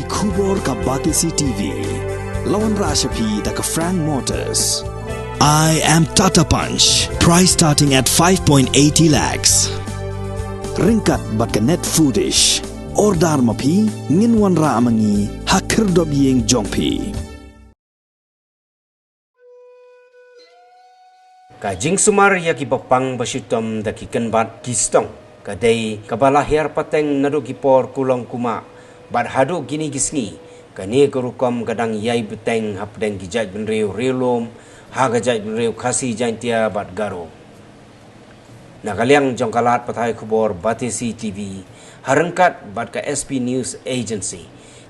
Kubor ka Batisi TV. Lawan Rashapi da ka Frank Motors. I am Tata Punch. Price starting at 5.80 lakhs. Ringkat bat ka Net Foodish. Ordar mapi nginwan ra amangi hakir dob yeng jongpi. Kajing sumar yaki bapang basitom daki kenbat gistong. Kadai kabalahir pateng nadu gipor kulong kuma. Bad hadu gini gisni. Kani kerukom kadang yai beteng hapdeng gijaj benriu rilum. Haga jaj benriu kasi jantia bad garo. Nakaliang jongkalat patai kubor Batisi TV. Harengkat bad ka SP News Agency.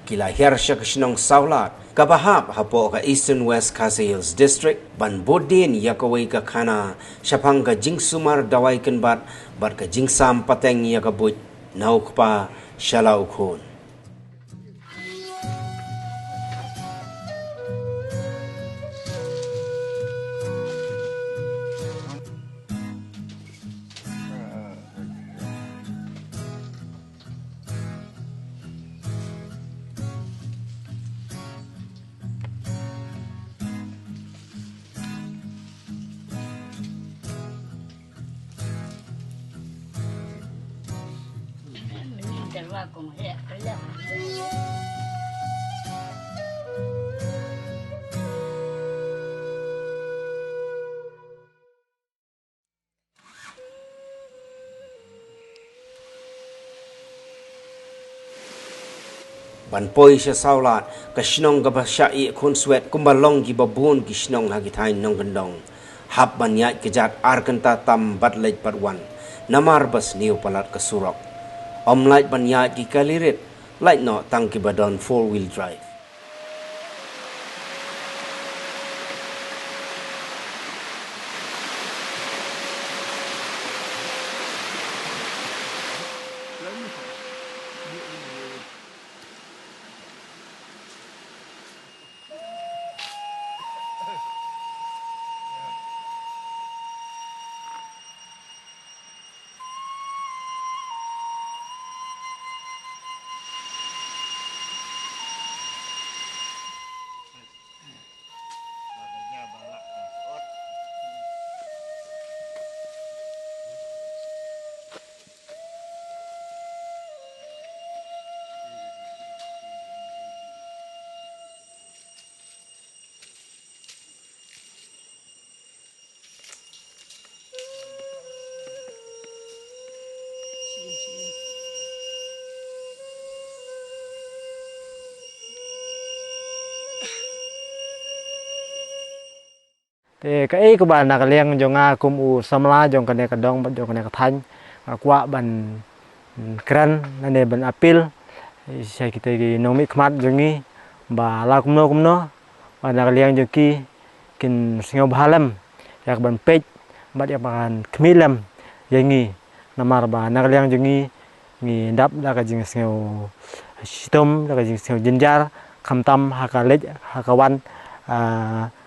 Kila hiar sya kesinong saulat. Kabahap hapo ka Eastern West Khasi Hills District. Ban bodin yakawai ka kana. Syapang ka jing sumar dawai kenbat. Bad ka jing sam pateng yakabut. Nauk pa syalau khun. Ban poi siya saulat kasinong gabasya kun swet kumbalong gibabun kisnong hagitain nong gendong hap banyat kejat arkenta tam batlej patwan namar bas niu palat kesurok om light banyat ki kalirit light no tang kibadon 4-wheel drive. Thì cái của bạn là cái liang jong kum u samla jong kene kadong jong kene kathany kwa ban kran nane ban apil sai kita gi nomi khmat jongi ba la kumno ban la liang jong ki kin singo bhalam yak ban pej bat yak ban khmilam yangi namar ba na liang jongi ngi dap la ka jing singo sitom la ka jing singo jinjar khamtam hakalej hakawan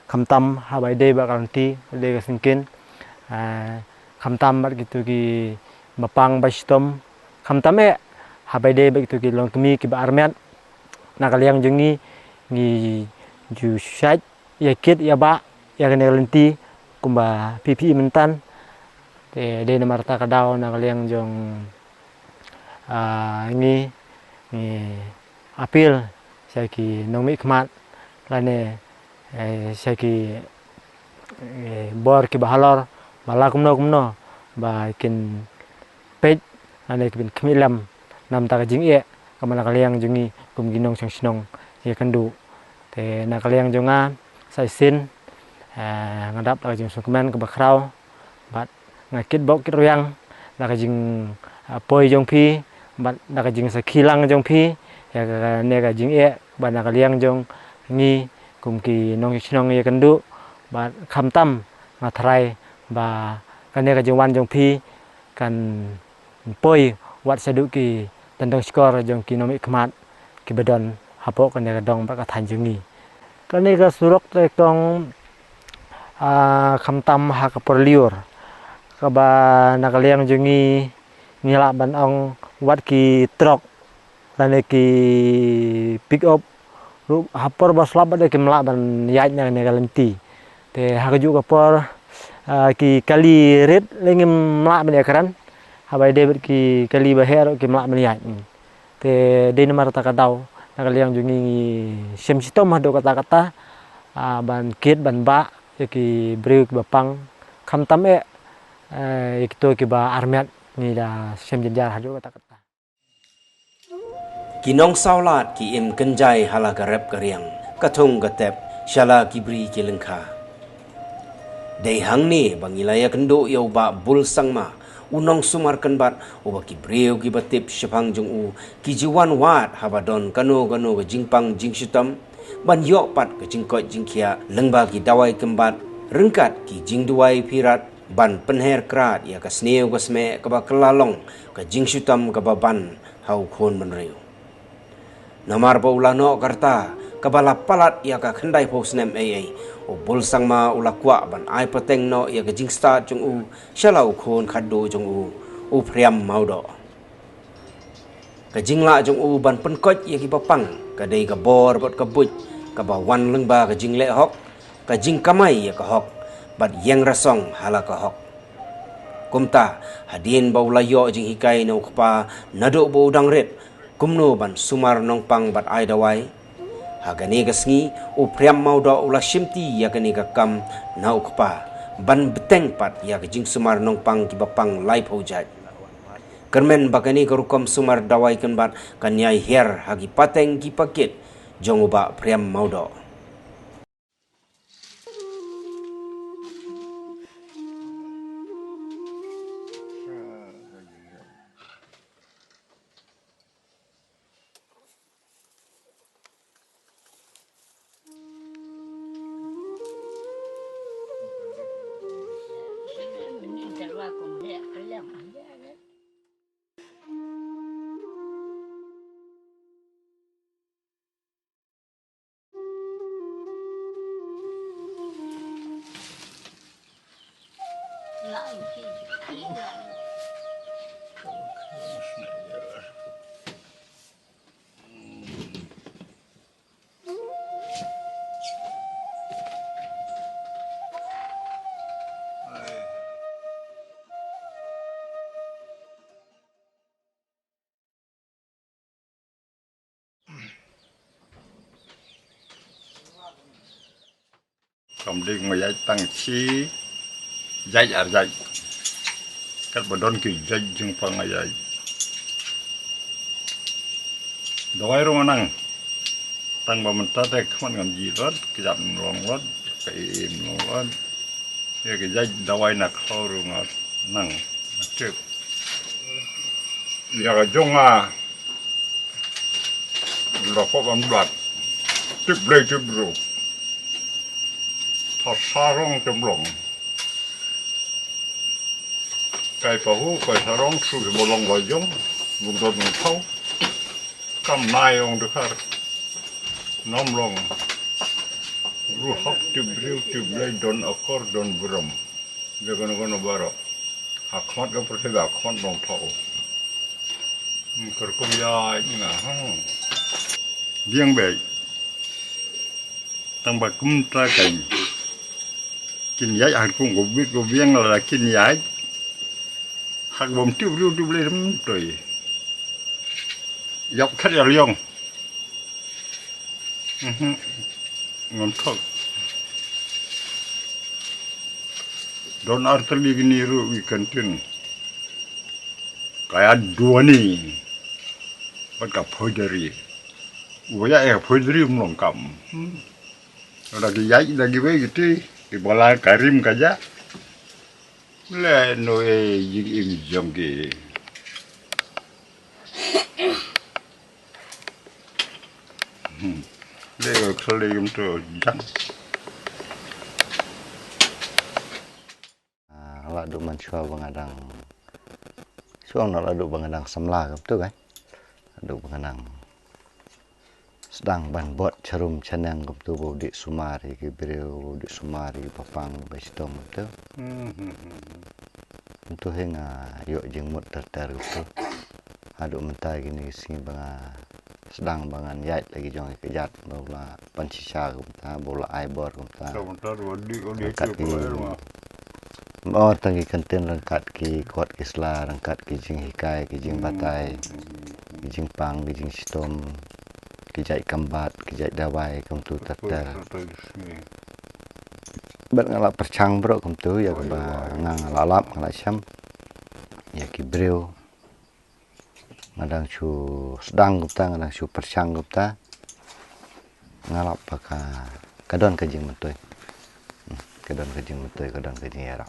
khamtam habai de bakanti de singkin khamtam bat gitu ki bapang bastom khamtam habai de begitu ki long kemi ki armet nakaliang jengi ngi ju syaj yakit ya ba ya kenelenti kumba pipi mentan de namarta kadau nakaliang jong ngi apil saki nomi khmat lane saki bor ki bahalor mala kumno ba kin pej ane kin khmilam nam ta jing e kamana kaliang jungi kum ginong song ye kandu te na kaliang jonga sai sin ngadap la jing sukeman ke bakrau bat ngakit bok kit royang la jing poi jong pi bat la jing sakilang jong pi ya ne ka jing e ba na kaliang jong ngi kum ki nong chnong ye kandu ba khamtam ngathrai ba kane ka jingwan jong pi kan poi wat sadu ki tandong skor jong ki nomi khmat ki bedon hapo kane ka dong ba ka than jungi kane ka surok te kong khamtam ha ka porliur ka ba nakaliang jungi ngila ban ong wat ki trok lane ki pick up ru hapor bas laba de kemla ban yai na ne galanti te haju kapor ki kali red lengem mla ban ekran habai debit ki kali baher ki mla ban yai te de namar ta kadau na kaliang jungi sem sitom hado kata-kata ban kit ban ba ki breuk bapang kham tam ikto ki ba armiat ni da sem jenjar hado kata-kata Kinong saulat ki im kenjai hala garep kariang katung gatep shala kibri ki lengkha dei hang ni bangilaya kendo yau ba bul sangma unong sumar kanbat oba ki breu ki batip shapang jung u ki jiwan wat habadon kano ke jingpang jingshutam ban yok pat ke jingkot jingkia lengba ki dawai kembat rengkat ki jingduai pirat ban penher krat ya ka sneu ka sme ka ba kelalong ka jingshutam ka ba ban hau khon menreu namar ba ulano karta ka bala palat ya ka khandai po snem o bul sangma ulakwa ban ai pateng no ya ka jingsta jung u shalau khon khaddo jung u priam maudo ka jingla jung u ban penkot ya ki papang ka dei ka bor bot ka buj ka ba wan lengba ka jingle hok ka jing kamai ya ka hok bat yang rasong hala ka hok kumta hadin ba ulayo jing hikai no kpa nado bo udang ret kumno ban sumar nongpang bat ai dawai hagani gasngi u priam maudo ula shimti ya gani ka kam na ukpa ban beteng pat ya jing sumar nongpang ki bapang lai phojat kermen bagani garukom sumar dawai kan bat kanyai her hagi pateng ki paket jonguba priam maudo cầm đi mà dạy tăng chi dạy ở dạy các bạn đón kỳ dạy chung phong ở dạy đói rồi năng tăng vào mình ta đây không làm gì hết cái dặn lòng hết cái im lòng hết cái dạy đói nè khâu rồi ngọt năng trước giờ cái chung là có bấm đoạt tiếp lấy tiếp rồi thọ sa rong trong lòng cái phở hú cái sa rong suy bộ lòng lại giống vùng đồn vùng thâu cầm nai ông được hết nóm lòng ru hấp tiếp lấy đồn ở cor đồn brom về con baro hắc mắt cái phần là con lòng thâu cái công gia như hăng riêng bể tăng bạc cũng tra cảnh kinh giải hạt cũng có biết có viên là kinh giải hạt bom tiêu lấy lắm rồi dọc khách là liong ngon thật don arteli gini ru ikan tin kayak dua ni buat kapoi dari Uya phơi melong kam. Lagi yai lagi we gitu. Di bola Karim kaja. Le no ying im jong ki. Le khali im to jang. Ladu mansua bangadang. Suang nak ladu bangadang samla ke betul kan? Ladu bangadang sedang ban bot carum canang ke betul bau di Sumari ke beriau di Sumari papang bestong betul. Untuk hingga yuk jengmut tertar betul. Aduk mentai gini sini banga sedang bangan yait lagi jong kejat bola pansisa kumta bola aibor kumta Sebentar wadi kau dia rangkat cukup air mah. oh tangi kenten rangkat ki kuat kisla rangkat ki jing hikai ki jing batai ki jing pang ki jing sitom ki jai kambat ki jai dawai kum tu tatar bat ngala percang bro kum tu ya ba ngang lalap ngala syam ya ki breu ngadang su sedang gupta ngadang su percang gupta ngalap paka kadon kajing mentoy kadon kajing mentoy kadon kajing yarap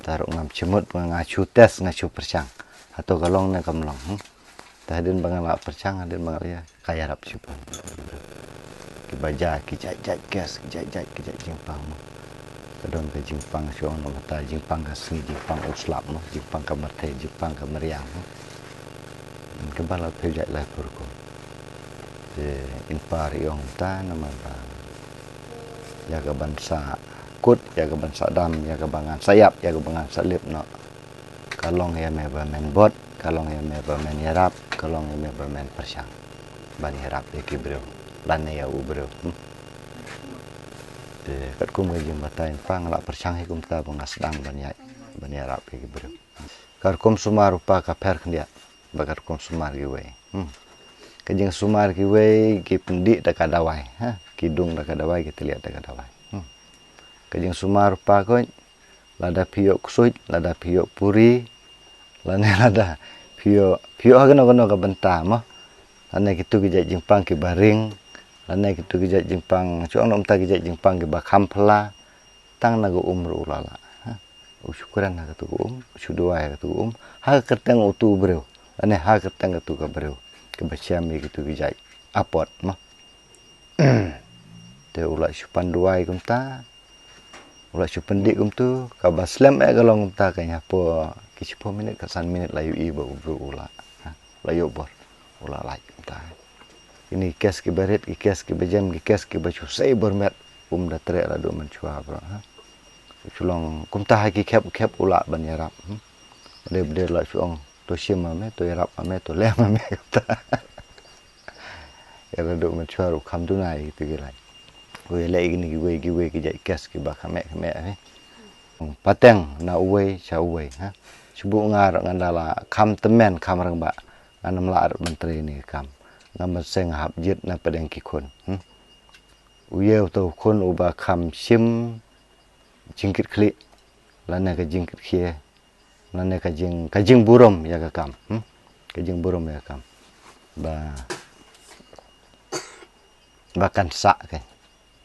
taruh ngam cemut ngacu tes ngacu percang atau kalong na kamlong tadin bangala percang adin bangal ya kaya rap sipan ki baja ki jaj gas ki jaj jingpang kadon kajing pang syong no mata jingpang ka sing jingpang uslap no jingpang ka merte jingpang ka meriang kembali pejak lah purko de impar yong ta nama ba jaga bansa kut jaga bansa dam jaga bangan sayap jaga bangan salip no kalong ya me ba men bot kalong ya me ba men yarap kalong ya me ba men persyang ban yarap de kibro lan ya ubro de kat kum ga jim batain pang la persyang hikum ta bangas dang ban yarap de kibro kar kum sumarupa ka per khndia bakar kom sumar giwe kajing sumar giwe ki pendi da kadawai kidung da kadawai ki teliat da kadawai kajing sumar pa ko lada pio kusut lada pio puri lada pio hagano ka benta mo lane kitu ki jai jingpang ki baring lane kitu ki jai jingpang chuang nom ta ki jai jingpang ki bakham phla tang na go umru ulala usyukuran na tu usudua ka tu ha keteng utu bro ane ha ketang tu ka bro ke basiam gitu bijai apot mah te ulah supan duai kum ta ulah supan dik kum tu ka baslam galong ta kanya po ki 10 minit ka 1 minit layu i bro ulah layu bor ulah lai kum ta ini kes ki baret ki kes ki bejam ki kes ki bacu sei bormet da tre la do man chua bro chulong kum ta ki khep ulah ban yarap de la chuang to shim ame to yarap ame to lem ame ta ya do man chua ru kham tu nai tu gi lai we lai ni gi we ki jai kes ki ba khame ame pateng na uwe cha uwe subu ngar ngandala kham temen kham rang ba anam la menteri ni kam ngam seng hap jit na pedeng ki khon uye to khon uba kham shim jingkit kli lana ka jingkit khie lana ka jing burom ya ka kam ka jing burom ya kam bahkan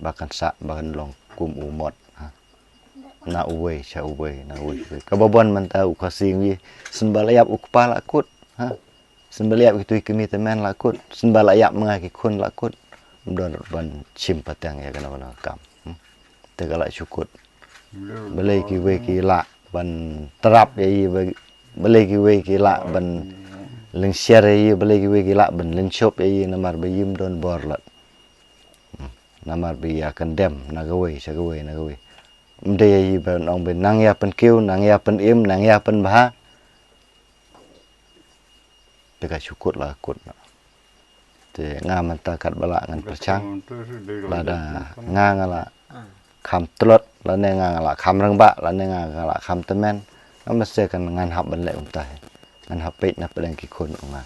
bahkan long kum umot na uwe cha uwe na uwe kababon man ta u khasing wi sembalayap ukpa lakut sembalayap gitu kimi temen lakut sembalayap mengaki khun lakut don ban chim patang ya kana kam tegala syukut belai ki we ki la ban terap ye belai ki we ki la ban leng share ye belai ki we ki la ban leng shop ye namar bayim don borlat namar bi ya kendem nagawe sagawe mde ye ban ong ben nang ya pen kiu nang ya pen im nang ya pen bah tega syukur lah kut te ngam ta kat bala ngan percang lada ngangala kham tlot lane ngangala kham rang ba lane ngangala kham temen amase kan ngan hab ban le umtai ngan hab peit na pedang ki khon unga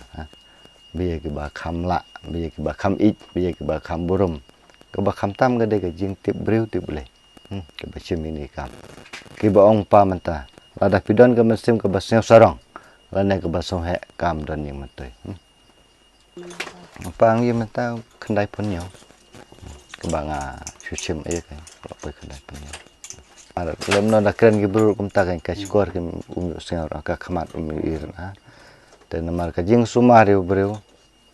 biye ki ba kham la biye ki ba kham ich biye ki ba kham burum ke ba kham tam ga de ga jing tip breu tip le ke ba chim ini kam ki ba ong pa manta lada pidon ke mesim ke ba seng sarong lane ke ba song he kam don yang matoi pang ye manta khandai pun nyo ke ba nga chuchim e kan lo pe khandai pun nyo ara lem no da kren ki bru kum ta kan ka skor ke seng ka khamat ir na te namar ka jing sumari breu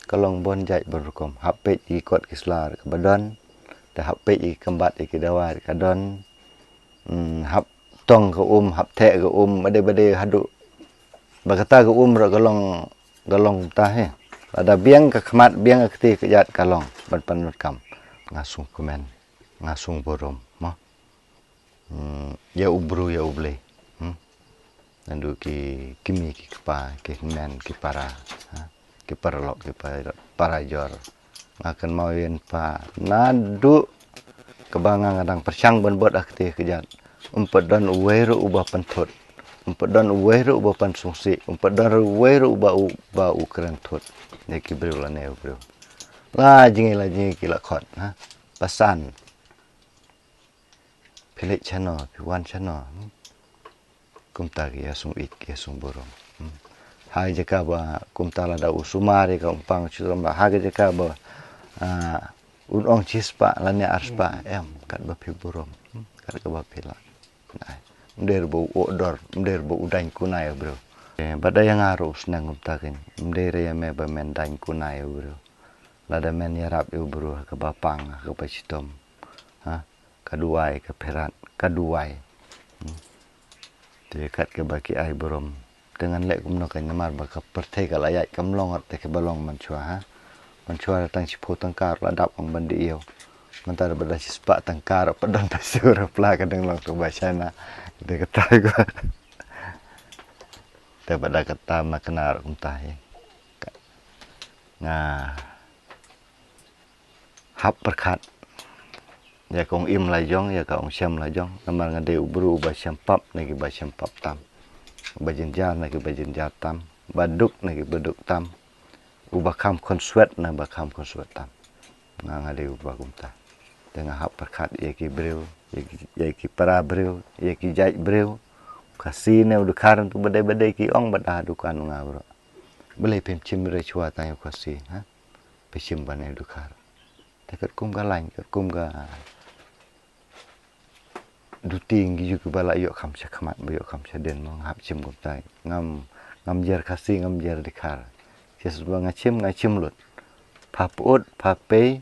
kalong bon jai berkom hape i kot kislar ke badan te hape i kambat i kidawar ka don hap tong ke hap the ke bade hadu bagata ke ro galong ta he ada biang ke khamat biang ke ti ke jat kalong ban panut kam ngasung komen ngasung borom ma ya ubru ya uble nandu ki kimi ki kpa ki men ki para ki perlok ki parajor makan mawin pa nadu kebangang kadang persyang ben buat akti kejat umpet dan uweru ubah pentut umpet dan uweru ubah pansungsi umpet dan uweru ubah ukran tut ne ki bro la ne bro la jingi ki la khot ha pasan Pelik chano, piwan chano. Kumta ki asung it ki asung borong. Hai jaka ba kumta la da usumari ka umpang churam la hage jaka ba unong chispa la ne arspa em kat ba pi borong. Kat ka ba pila. Mder bo odor, mder bo udain kunai bro. Bada yang harus nang kumta kin. Mder ya me ba men dain kunai bro. La da men yarap bro ka ba pang ka ba chitom. Ha kaduai ke perat kaduai dekat ke baki ai borom dengan lek kumno kan nyamar baka pertai ka layat kamlong te ke balong manchua ha manchua tang sipo tangkar ladap ang bandi iyo mentar beda sispa tangkar pedon pasur pla kadang long tu basana de kata go te pada kata makna kumtah nah hap perkat ya kong im la jong ya kong syam la jong namar ngade ubru ba syampap nagi ba syampap tam ba jenjar nagi ba jenjar tam baduk nagi baduk tam uba kam konsuat na ba kam konsuat tam ngade uba kumta dengan hak perkat ya ki breu ya ki para breu ya ki jai breu kasine udukaran tu badai-badai ki ong bada dukan ngabro boleh pem cimre chua ta kasi ha pechim bane dukar takat kum ga lain kum ga duting gi juga bala yok kam syakmat yok kam syaden menghap cim kumtai ngam jar kasi ngam jar dikar yesus ba ngacim lut paput pape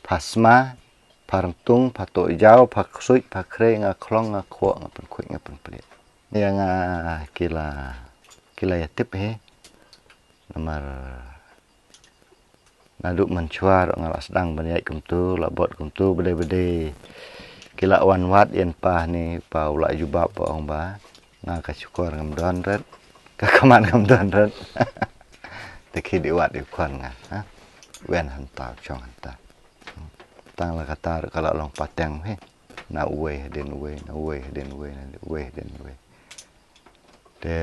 pasma partung pato jau paksui pakre ngaklong ngakwo ngapen kuit ngapen pelit yang kila ya tip he nomor naduk mencuar ngalak sedang banyak kumtu labot kumtu bede-bede kila wan wat yen pah ni pa ula jubab pa ong ba nga ka syukur ngam don ret ka kaman ngam don ret te ki di wat di kon nga ha wen hanta chong hanta tang la kata kala long pateng he na uwe den uwe na uwe den uwe na uwe den uwe de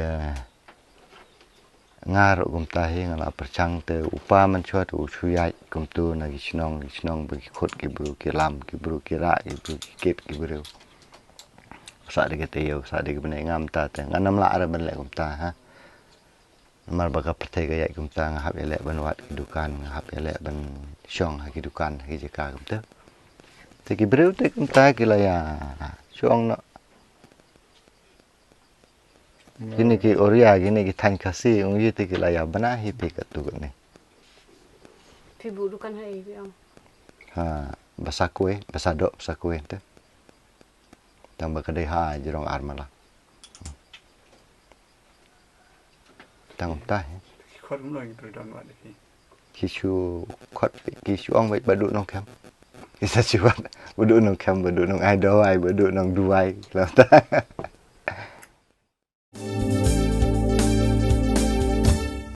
ngar kumtahi ngala percang te upa mencuat usuyai kumtu nagi snong bagi khot ki bru ki lam ki bru ki ra ki bru ki kep ki bru sa de kete yo sa de bene ngam ta te nganam la ara ben le kumta ha mar baga pertai ga yai kumta ngahap ele ben wat ki dukan ngahap ele ben syong ha ki dukan ki jeka kumta te ki bru te kumta ki la ya syong no gini ki oria gini ki tan kasi ungi te ki laya bana hi pe katu ni pi budukan hai bi ang ha basakue basadok basakue te tambah kedai ha jerong armala tang ta khot mlo gitu dan wat ki kisu khot kisu ong bai badu nong kam isa chuat badu nong kam badu nong ai do ai badu nong duai la ta